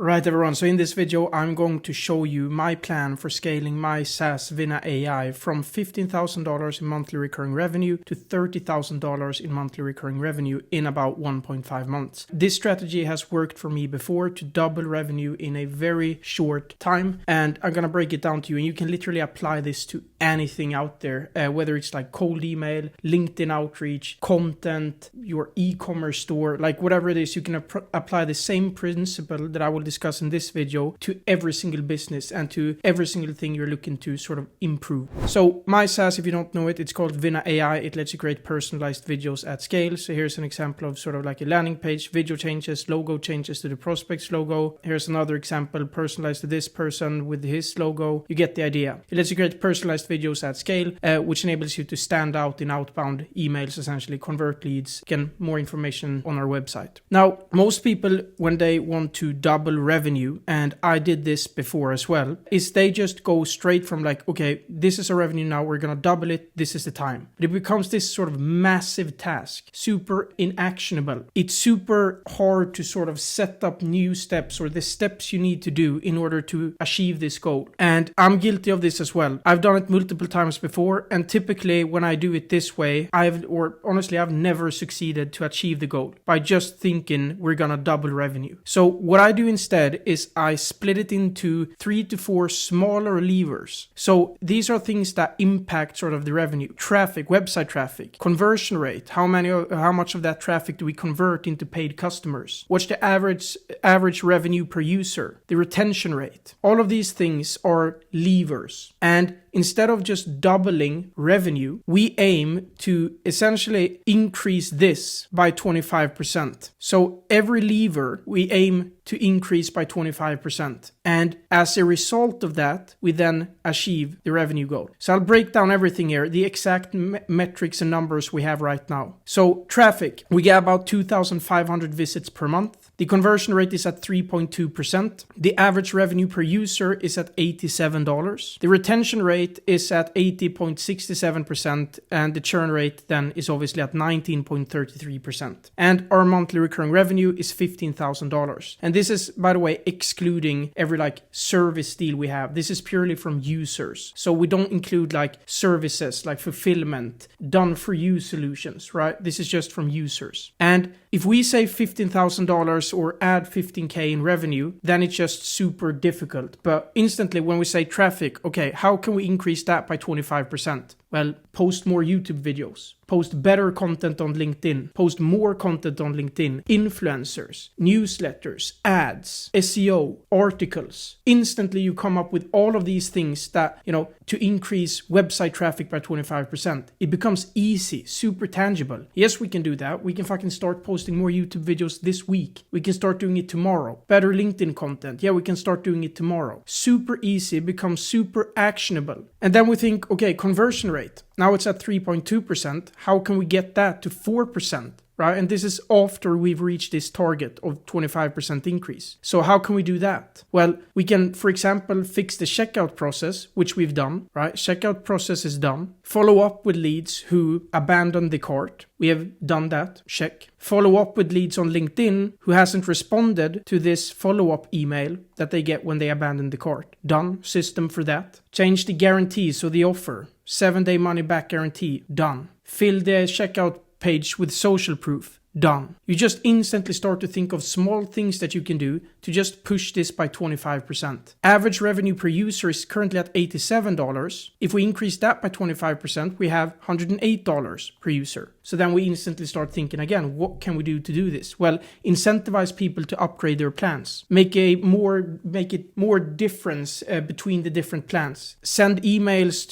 Right everyone, so in this video I'm going to show you my plan for scaling my SaaS Vina AI from $15,000 in monthly recurring revenue to $30,000 in monthly recurring revenue in about 1.5 months. This strategy has worked for me before to double revenue in a very short time, and I'm gonna break it down to you, and you can literally apply this to anything out there, whether it's like cold email, LinkedIn outreach, content, your e-commerce store, like whatever it is, you can apply the same principle that I will discuss in this video to every single business and to every single thing you're looking to sort of improve. So My SaaS, if you don't know it, it's called Vina AI. It lets you create personalized videos at scale. So here's an example of sort of like a landing page, video changes, logo changes to the prospect's logo. Here's another example, personalized to this person with his logo. You get the idea. It lets you create personalized videos at scale, which enables you to stand out in outbound emails, essentially convert leads. Again, more information on our website. Now, most people, when they want to double revenue, and I did this before as well, is they just go straight from like, okay, this is our revenue now, we're gonna double it, this is the time. But it becomes this sort of massive task, super inactionable. It's super hard to sort of set up new steps or the steps you need to do in order to achieve this goal. And I'm guilty of this as well. I've done it multiple times before, and typically when I do it this way, I've never succeeded to achieve the goal by just thinking we're gonna double revenue. So what I do instead is I split it into 3 to 4 smaller levers. So these are things that impact sort of the revenue: traffic, website traffic, conversion rate, how much of that traffic do we convert into paid customers, what's the average revenue per user, the retention rate. All of these things are levers, and instead of just doubling revenue, we aim to essentially increase this by 25%. So every lever we aim to increase by 25%. And as a result of that, we then achieve the revenue goal. So I'll break down everything here, the exact metrics and numbers we have right now. So traffic, we get about 2,500 visits per month. The conversion rate is at 3.2%. The average revenue per user is at $87. The retention rate is at 80.67%, and the churn rate then is obviously at 19.33%. And our monthly recurring revenue is $15,000. And this is, by the way, excluding every like service deal we have. This is purely from users. So we don't include like services like fulfillment, done for you solutions, right? This is just from users. And if we say $15,000 or add 15K in revenue, then it's just super difficult. But instantly when we say traffic, okay, how can we increase that by 25%? Well, post more YouTube videos, post better content on LinkedIn, post more content on LinkedIn, influencers, newsletters, ads, SEO, articles. Instantly you come up with all of these things that, to increase website traffic by 25%. It becomes easy, super tangible. Yes, we can do that. We can fucking start posting more YouTube videos this week. We can start doing it tomorrow. Better LinkedIn content. Yeah, we can start doing it tomorrow. Super easy, becomes super actionable. And then we think, okay, conversion rate. Now it's at 3.2%. How can we get that to 4%? Right? And this is after we've reached this target of 25% increase. So how can we do that? Well, we can, for example, fix the checkout process, which we've done, right? Checkout process is done. Follow up with leads who abandoned the cart. We have done that. Check. Follow up with leads on LinkedIn who hasn't responded to this follow-up email that they get when they abandon the cart. Done. System for that. Change the guarantee, so the offer. 7-day money back guarantee. Done. Fill the checkout page with social proof. Done. You just instantly start to think of small things that you can do to just push this by 25%. Average revenue per user is currently at $87. If we increase that by 25%, we have $108 per user. So then we instantly start thinking again, what can we do to do this? Well, incentivize people to upgrade their plans. Make it more difference between the different plans. Send emails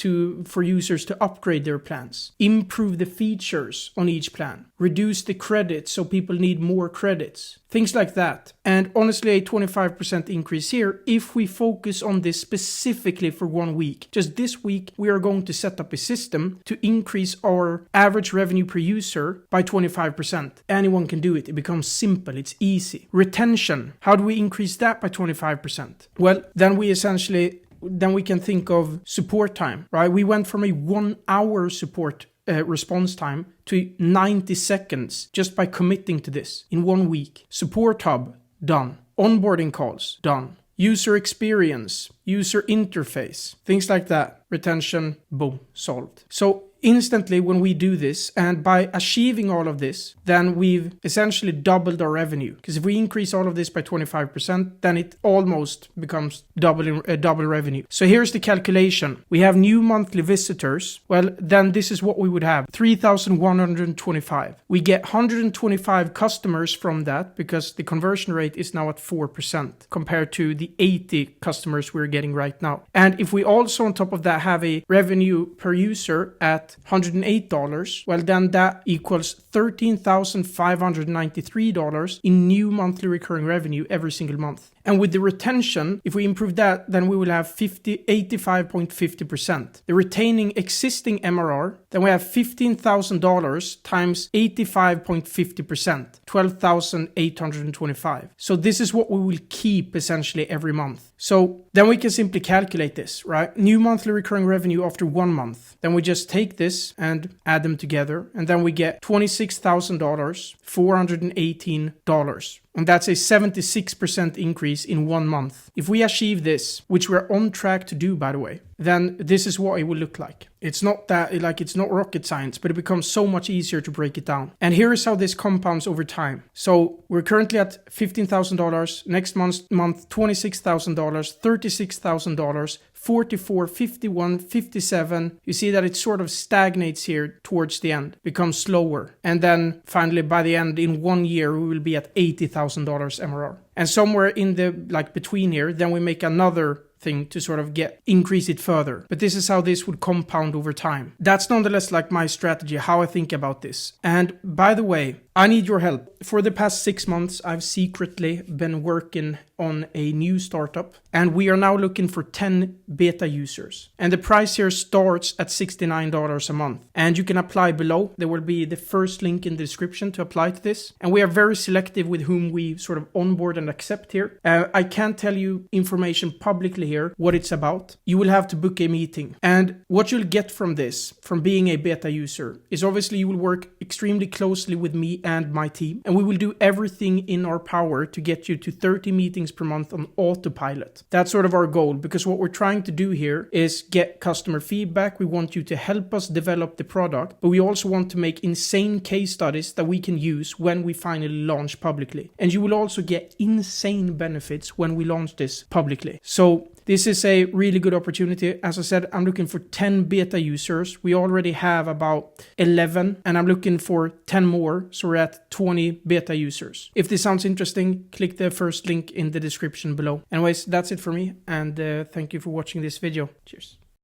for users to upgrade their plans. Improve the features on each plan. Reduce the credits so people need more credits. Things like that. And honestly, a 25% increase here if we focus on this specifically for 1 week. Just this week, we are going to set up a system to increase our average revenue per user by 25%. Anyone can do it. It becomes simple. It's easy. Retention. How do we increase that by 25%? Well, then we can think of support time, right? We went from a 1-hour support response time to 90 seconds just by committing to this in 1 week. Support hub, done. Onboarding calls, done. User experience, user interface, things like that. Retention, boom, solved. So instantly when we do this, and by achieving all of this, then we've essentially doubled our revenue. Because if we increase all of this by 25%, then it almost becomes double revenue. So here's the calculation. We have new monthly visitors. Well, then this is what we would have. 3,125. We get 125 customers from that because the conversion rate is now at 4% compared to the 80 customers we're getting right now. And if we also on top of that have a revenue per user at $108, well then that equals $13,593 in new monthly recurring revenue every single month. And with the retention, if we improve that, then we will have 85.50%. The retaining existing MRR, then we have $15,000 times 85.50%, 12,825. So this is what we will keep essentially every month. So then we can simply calculate this, right? New monthly recurring revenue after 1 month. Then we just take this and add them together. And then we get $26,000, $418. And that's a 76% increase in 1 month. If we achieve this, which we're on track to do, by the way, then this is what it will look like. It's not rocket science, but it becomes so much easier to break it down. And here is how this compounds over time. So we're currently at $15,000, next month $26,000, $36,000, 44, 51, 57. You see that it sort of stagnates here towards the end, becomes slower. And then finally by the end, in 1 year, we will be at $80,000 MRR. And somewhere in the between here, then we make another thing to sort of increase it further. But this is how this would compound over time. That's nonetheless my strategy, how I think about this. And by the way, I need your help. For the past 6 months, I've secretly been working on a new startup, and we are now looking for 10 beta users. And the price here starts at $69 a month. And you can apply below. There will be the first link in the description to apply to this. And we are very selective with whom we sort of onboard and accept here. I can't tell you information publicly here, what it's about. You will have to book a meeting. And what you'll get from this, from being a beta user, is obviously you will work extremely closely with me and my team. And we will do everything in our power to get you to 30 meetings per month on autopilot. That's sort of our goal, because what we're trying to do here is get customer feedback. We want you to help us develop the product, but we also want to make insane case studies that we can use when we finally launch publicly. And you will also get insane benefits when we launch this publicly. So this is a really good opportunity. As I said, I'm looking for 10 beta users. We already have about 11, and I'm looking for 10 more. So we're at 20 beta users. If this sounds interesting, click the first link in the description below. Anyways, that's it for me. And thank you for watching this video. Cheers.